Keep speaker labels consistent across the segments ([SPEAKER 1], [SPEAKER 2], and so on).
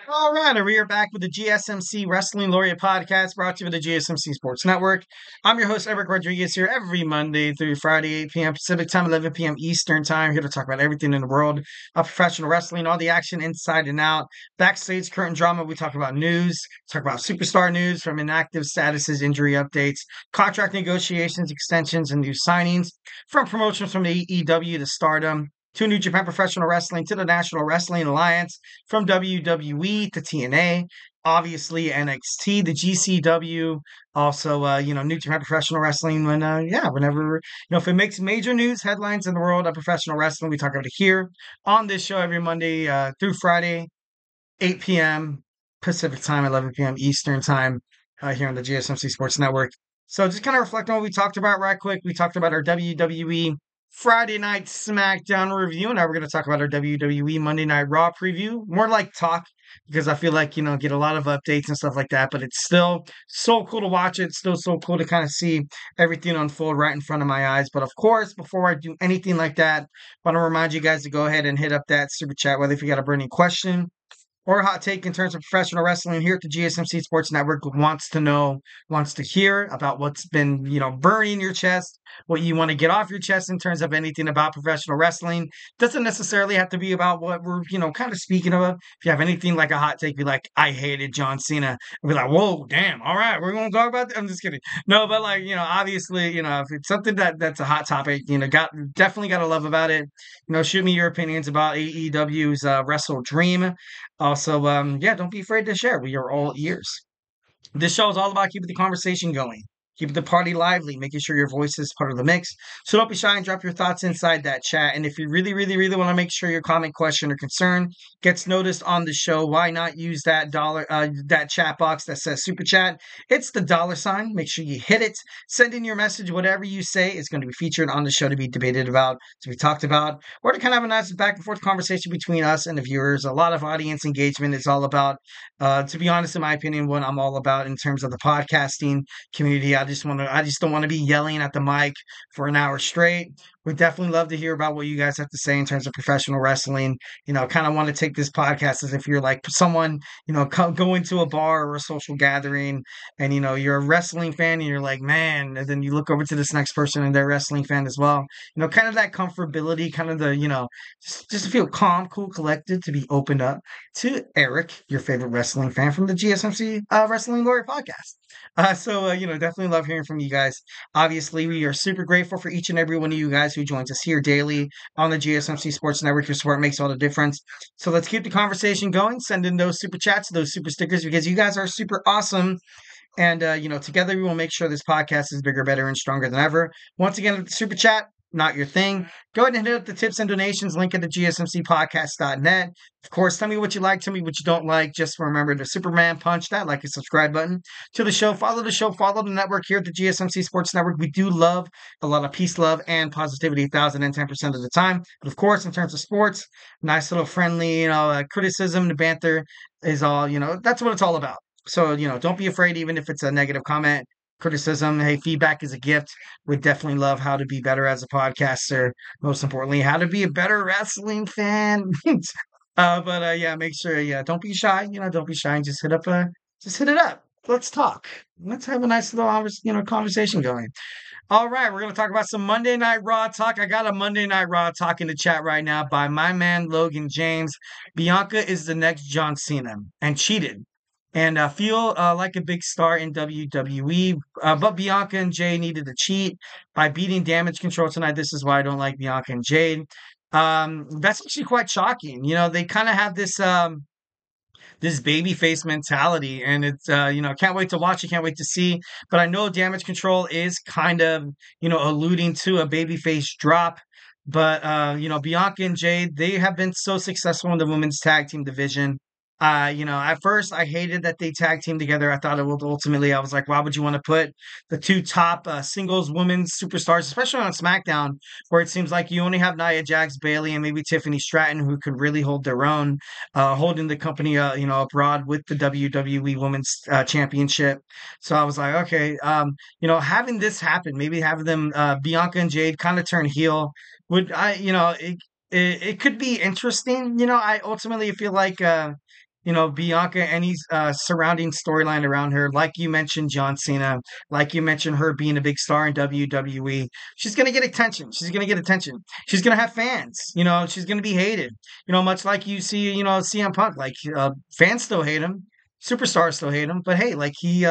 [SPEAKER 1] All right, and we are back with the GSMC Wrestling Laureate podcast brought to you by the GSMC Sports Network. I'm your host, Eric Rodriguez, here every Monday through Friday, 8 p.m. Pacific time, 11 p.m. Eastern time, here to talk about everything in the world of professional wrestling, all the action inside and out, backstage current drama. We talk about news, talk about superstar news from inactive statuses, injury updates, contract negotiations, extensions, and new signings, from promotions from AEW to Stardom, to New Japan Professional Wrestling, to the National Wrestling Alliance, from WWE to TNA, obviously NXT, the GCW, also New Japan Professional Wrestling. Whenever if it makes major news headlines in the world of professional wrestling, we talk about it here on this show every Monday through Friday, 8 p.m. Pacific time, 11 p.m. Eastern time, here on the GSMC Sports Network. So just kind of reflect on what we talked about right quick. We talked about our WWE Friday Night SmackDown review. Now we're going to talk about our WWE Monday Night Raw preview. More like talk, because I feel like, get a lot of updates and stuff like that. But it's still so cool to watch it. It's still so cool to kind of see everything unfold right in front of my eyes. But of course, before I do anything like that, I want to remind you guys to go ahead and hit up that super chat, whether if you got a burning question or hot take in terms of professional wrestling here at the GSMC Sports Network, wants to hear about what's been, burning your chest, what you want to get off your chest in terms of anything about professional wrestling. Doesn't necessarily have to be about what we're, kind of speaking of. If you have anything like a hot take, be like, I hated John Cena. I'll be like, whoa, damn, all right, we're going to talk about that. I'm just kidding. No, but obviously, if it's something that's a hot topic, definitely got to love about it. Shoot me your opinions about AEW's Wrestle Dream. Also, don't be afraid to share. We are all ears. This show is all about keeping the conversation going, keeping the party lively, making sure your voice is part of the mix. So don't be shy and drop your thoughts inside that chat. And if you really, really, really want to make sure your comment, question, or concern gets noticed on the show, why not use that that chat box that says super chat? It's the $sign. Make sure you hit it. Send in your message. Whatever you say is going to be featured on the show to be debated about, to be talked about, or to kind of have a nice back and forth conversation between us and the viewers. A lot of audience engagement is all about, to be honest, in my opinion, what I'm all about in terms of the podcasting community. I just don't want to be yelling at the mic for an hour straight. We definitely love to hear about what you guys have to say in terms of professional wrestling. Kind of want to take this podcast as if you're like someone, go into a bar or a social gathering and, you're a wrestling fan and you're like, man, and then you look over to this next person and they're a wrestling fan as well. Kind of that comfortability, kind of the, just to feel calm, cool, collected, to be opened up to Eric, your favorite wrestling fan from the GSMC Wrestling Laureate podcast. Definitely love hearing from you guys. Obviously, we are super grateful for each and every one of you guys who joins us here daily on the GSMC Sports Network. Your support makes all the difference. So let's keep the conversation going. Send in those super chats, those super stickers, because you guys are super awesome. And, together we will make sure this podcast is bigger, better, and stronger than ever. Once again, super chat, not your thing. Go ahead and hit up the tips and donations link at the GSMCpodcast.net. Of course, tell me what you like, tell me what you don't like. Just remember to Superman punch that like and subscribe button to the show. Follow the network here at the GSMC Sports Network. We do love a lot of peace, love, and positivity 1,010% of the time. But of course, in terms of sports, nice little friendly, criticism, the banter is all, that's what it's all about. So, don't be afraid, even if it's a negative comment, criticism. Hey, feedback is a gift. We definitely love how to be better as a podcaster. Most importantly, how to be a better wrestling fan. Make sure, don't be shy. Don't be shy and just hit it up. Let's talk. Let's have a nice little, conversation going. All right, we're going to talk about some Monday Night Raw talk. I got a Monday Night Raw talk in the chat right now by my man, Logan James. Bianca is the next John Cena and cheated. And feel like a big star in WWE. But Bianca and Jade needed to cheat by beating Damage Control tonight. This is why I don't like Bianca and Jade. That's actually quite shocking. They kind of have this babyface mentality, and it's can't wait to watch it, can't wait to see. But I know Damage Control is kind of alluding to a babyface drop. But Bianca and Jade, they have been so successful in the women's tag team division. At first I hated that they tag team together. I thought it would ultimately, I was like, why would you want to put the two top singles women's superstars, especially on SmackDown, where it seems like you only have Nia Jax, Bayley, and maybe Tiffany Stratton, who could really hold their own, holding the company, abroad with the WWE Women's Championship. So I was like, okay, having this happen, maybe having them, Bianca and Jade kind of turn heel, would I, it could be interesting. I ultimately feel like Bianca, any surrounding storyline around her, like you mentioned, John Cena, like you mentioned, her being a big star in WWE, she's gonna get attention. She's gonna get attention. She's gonna have fans. She's gonna be hated. Much like you see, CM Punk, like fans still hate him. Superstars still hate him, but hey, like he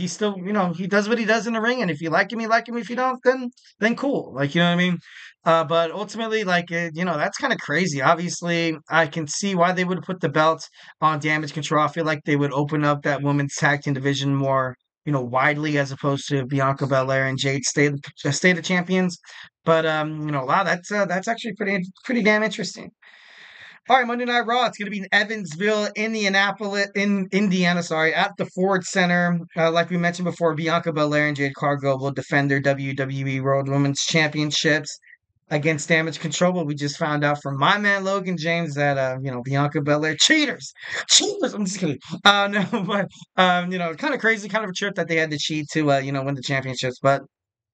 [SPEAKER 1] still, he does what he does in the ring, and if you like him, you like him. If you don't, then cool. Like, you know what I mean? But ultimately, like, that's kind of crazy. Obviously, I can see why they would put the belt on Damage Control. I feel like they would open up that women's tag team division more, widely as opposed to Bianca Belair and Jade stay the champions. But wow, that's actually pretty damn interesting. All right, Monday Night Raw. It's going to be in Evansville, Indiana. Sorry, at the Ford Center. Like we mentioned before, Bianca Belair and Jade Cargill will defend their WWE World Women's Championships against Damage Control. But we just found out from my man Logan James that Bianca Belair cheaters. I'm just kidding. No, but kind of crazy, kind of a trip that they had to cheat to win the championships. But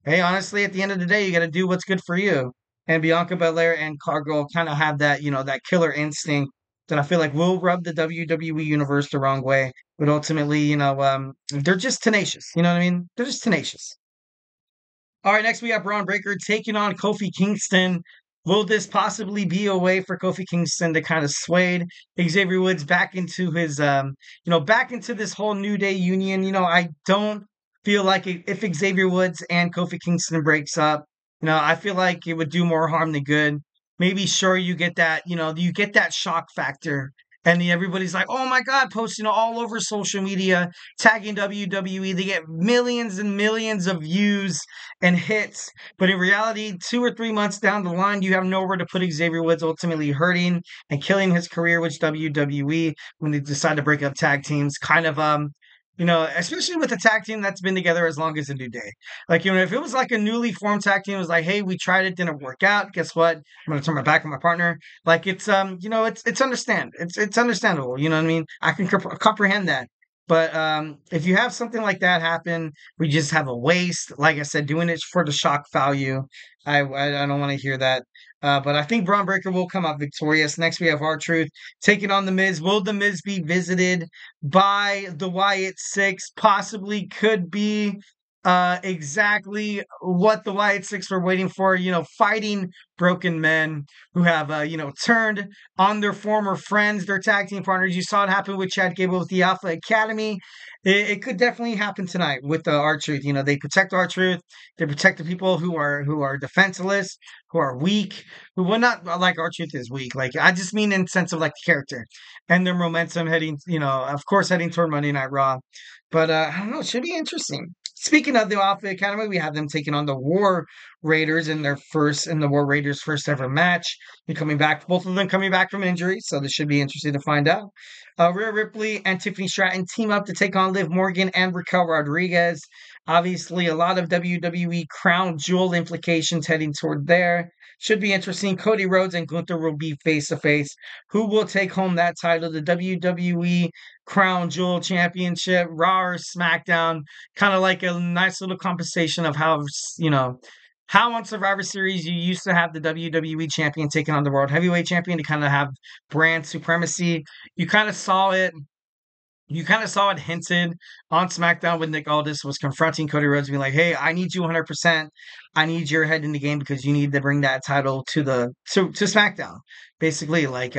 [SPEAKER 1] hey, honestly, at the end of the day, you got to do what's good for you. And Bianca Belair and Cargill kind of have that, that killer instinct that I feel like will rub the WWE universe the wrong way. But ultimately, they're just tenacious. You know what I mean? They're just tenacious. All right, next we have Bron Breakker taking on Kofi Kingston. Will this possibly be a way for Kofi Kingston to kind of sway Xavier Woods back into his, back into this whole New Day union? I don't feel like if Xavier Woods and Kofi Kingston breaks up, I feel like it would do more harm than good. Maybe sure you get that, you get that shock factor. And everybody's like, oh my God, posting all over social media, tagging WWE. They get millions and millions of views and hits. But in reality, 2 or 3 months down the line, you have nowhere to put Xavier Woods, ultimately hurting and killing his career with WWE when they decide to break up tag teams. Kind of, especially with a tag team that's been together as long as the New Day. Like, if it was like a newly formed tag team, it was like, hey, we tried it, didn't work out. Guess what? I'm going to turn my back on my partner. Like, it's it's understandable. You know what I mean? I can comprehend that. But if you have something like that happen, we just have a waste. Like I said, doing it for the shock value, I don't want to hear that. But I think Bron Breakker will come out victorious. Next, we have R-Truth taking on The Miz. Will The Miz be visited by the Wyatt Sicks? Possibly could be exactly what the Wyatt Sicks were waiting for, fighting broken men who have, turned on their former friends, their tag team partners. You saw it happen with Chad Gable with the Alpha Academy. It could definitely happen tonight with the R-Truth. They protect R-Truth. They protect the people who are defenseless, who are weak, who will not like R-Truth is weak. Like, I just mean in sense of like character and their momentum heading, of course, heading toward Monday Night Raw. But I don't know, it should be interesting. Speaking of the Alpha Academy, we have them taking on the War Raiders in the War Raiders' first ever match. They're coming back, both of them coming back from injury, so this should be interesting to find out. Rhea Ripley and Tiffany Stratton team up to take on Liv Morgan and Raquel Rodriguez. Obviously, a lot of WWE crown jewel implications heading toward there. Should be interesting. Cody Rhodes and Gunther will be face to face. Who will take home that title? The WWE Crown Jewel Championship, Raw or SmackDown? Kind of like a nice little compensation of how on Survivor Series you used to have the WWE Champion taking on the World Heavyweight Champion to kind of have brand supremacy. You kind of saw it. You kind of saw it hinted on SmackDown when Nick Aldis was confronting Cody Rhodes, being like, "Hey, I need you 100%. I need your head in the game because you need to bring that title to SmackDown." Basically, like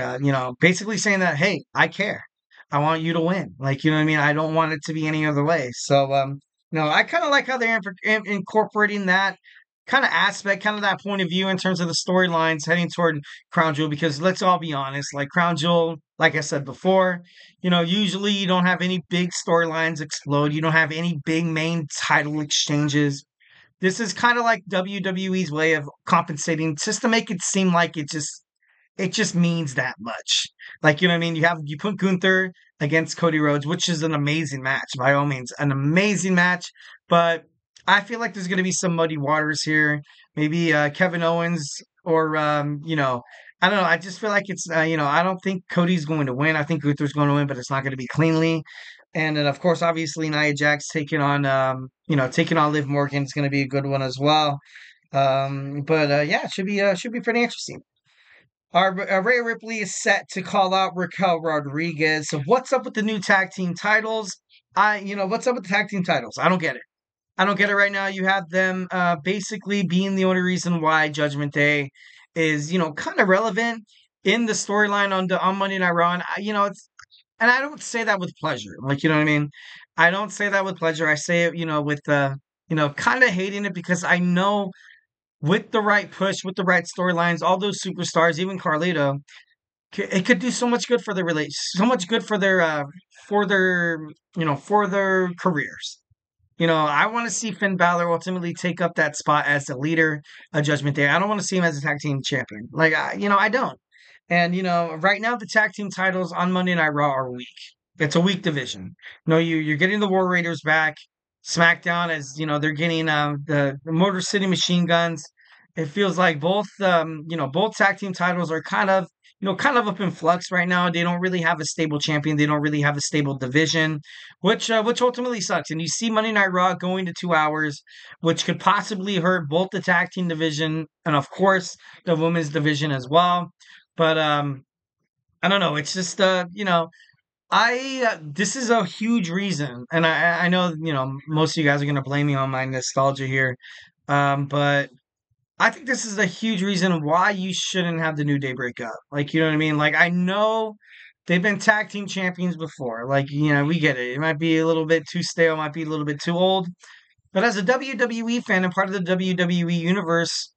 [SPEAKER 1] basically saying that, "Hey, I care. I want you to win." Like, you know what I mean? I don't want it to be any other way. So, I kind of like how they're incorporating that kind of aspect, kind of that point of view in terms of the storylines heading toward Crown Jewel, because let's all be honest, like Crown Jewel, like I said before, usually you don't have any big storylines explode. You don't have any big main title exchanges. This is kind of like WWE's way of compensating just to make it seem like it just means that much. Like, you know what I mean? You put Gunther against Cody Rhodes, which is an amazing match, by all means, an amazing match. But I feel like there's going to be some muddy waters here. Maybe Kevin Owens or I don't know. I just feel like it's I don't think Cody's going to win. I think Gunther's going to win, but it's not going to be cleanly. And then of course, obviously Nia Jax taking on Liv Morgan is going to be a good one as well. But yeah, it should be pretty interesting. Our Rhea Ripley is set to call out Raquel Rodriguez. So what's up with the new tag team titles? What's up with the tag team titles? I don't get it. I don't get it right now. You have them basically being the only reason why Judgment Day is, kind of relevant in the storyline on Monday Night Raw. And and I don't say that with pleasure. Like, you know what I mean? I don't say that with pleasure. I say it, with kind of hating it because I know with the right push, with the right storylines, all those superstars, even Carlito, it could do so much good for their so much good for their, for their careers. I want to see Finn Balor ultimately take up that spot as the leader of Judgment Day. I don't want to see him as a tag team champion. Like, I don't. And, right now the tag team titles on Monday Night Raw are weak. It's a weak division. You're getting the War Raiders back. SmackDown, as they're getting the Motor City Machine Guns. It feels like both tag team titles are kind of up in flux right now. They don't really have a stable champion. They don't really have a stable division, which ultimately sucks. And you see Monday Night Raw going to 2 hours, which could possibly hurt both the tag team division and of course the women's division as well. But I don't know. It's just this is a huge reason, and I know most of you guys are gonna blame me on my nostalgia here, but I think this is a huge reason why you shouldn't have the New Day break up. Like, you know what I mean? Like, I know they've been tag team champions before. Like, we get it. It might be a little bit too stale, might be a little bit too old. But as a WWE fan and part of the WWE universe,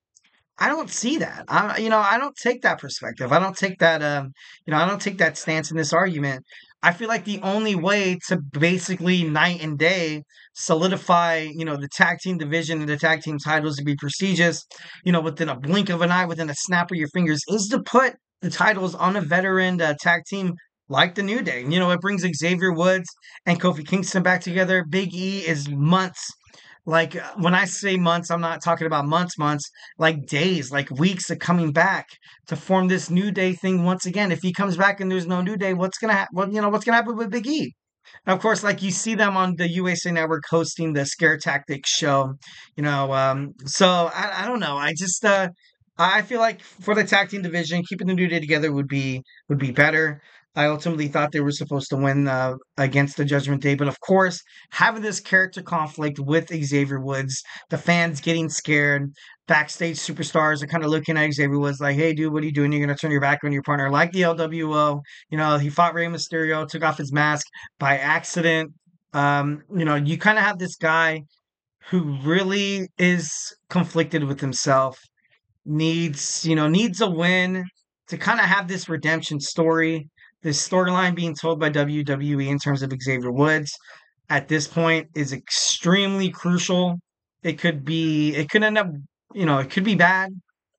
[SPEAKER 1] I don't see that. I don't take that perspective. I don't take that. I don't take that stance in this argument. I feel like the only way to basically night and day solidify, the tag team division and the tag team titles to be prestigious, within a blink of an eye, within a snap of your fingers, is to put the titles on a veteran tag team like the New Day. It brings Xavier Woods and Kofi Kingston back together. Big E is months. Like, when I say months, I'm not talking about months, like days, like weeks of coming back to form this New Day thing once again. If he comes back and there's no New Day, what's gonna happen? What's gonna happen with Big E? And of course, like you see them on the USA Network hosting the Scare Tactics show, So I don't know. I feel like for the tag team division, keeping the New Day together would be better. I ultimately thought they were supposed to win against the Judgment Day, but of course, having this character conflict with Xavier Woods, the fans getting scared, backstage superstars are kind of looking at Xavier Woods like, "Hey, dude, what are you doing? You're gonna turn your back on your partner?" Like the LWO, he fought Rey Mysterio, took off his mask by accident. You kind of have this guy who really is conflicted with himself, needs a win to kind of have this redemption story, this storyline being told by WWE in terms of Xavier Woods at this point is extremely crucial. It could end up, it could be bad,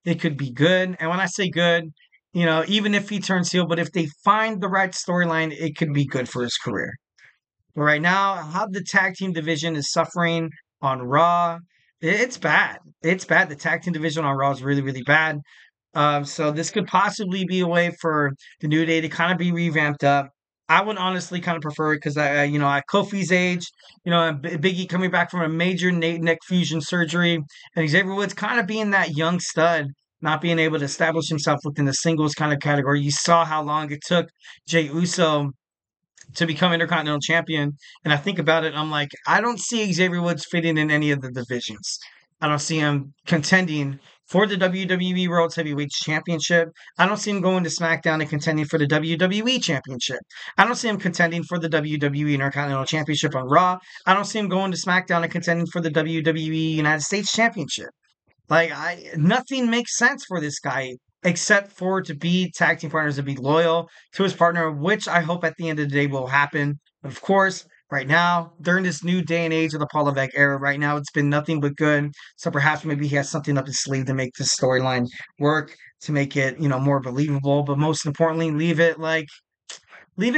[SPEAKER 1] it could be good. And when I say good, even if he turns heel, but if they find the right storyline, it could be good for his career. But right now, how the tag team division is suffering on Raw, it's bad. It's bad. The tag team division on Raw is really, really bad. So this could possibly be a way for the New Day to kind of be revamped up. I would honestly kind of prefer it because at Kofi's age, and Big E coming back from a major neck fusion surgery, and Xavier Woods kind of being that young stud, not being able to establish himself within the singles kind of category. You saw how long it took Jey Uso to become Intercontinental Champion. And I think about it, I'm like, I don't see Xavier Woods fitting in any of the divisions. I don't see him contending for the WWE World Heavyweight Championship. I don't see him going to SmackDown and contending for the WWE Championship. I don't see him contending for the WWE Intercontinental Championship on Raw. I don't see him going to SmackDown and contending for the WWE United States Championship. Like, nothing makes sense for this guy except for to be tag team partners, to be loyal to his partner, which I hope at the end of the day will happen. But of course, right now, during this new day and age of the Paul Levesque era, right now, it's been nothing but good. So perhaps maybe he has something up his sleeve to make this storyline work, to make it, more believable. But most importantly, leave it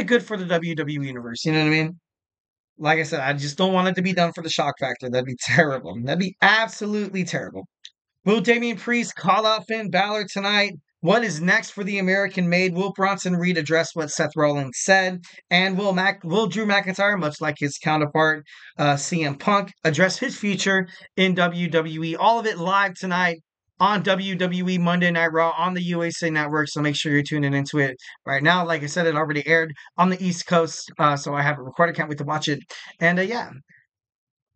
[SPEAKER 1] good for the WWE universe. You know what I mean? Like I said, I just don't want it to be done for the shock factor. That'd be terrible. That'd be absolutely terrible. Will Damian Priest call out Finn Balor tonight? What is next for the American Made? Will Bronson Reed address what Seth Rollins said? And will Drew McIntyre, much like his counterpart CM Punk, address his future in WWE? All of it live tonight on WWE Monday Night Raw on the USA Network. So make sure you're tuning into it right now. Like I said, it already aired on the East Coast. So I have it recorded. Can't wait to watch it. And yeah.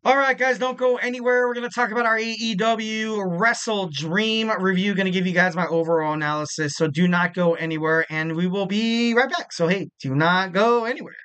[SPEAKER 1] All right, guys, don't go anywhere. We're going to talk about our AEW Wrestle Dream review. Going to give you guys my overall analysis. So do not go anywhere. And we will be right back. So, hey, do not go anywhere.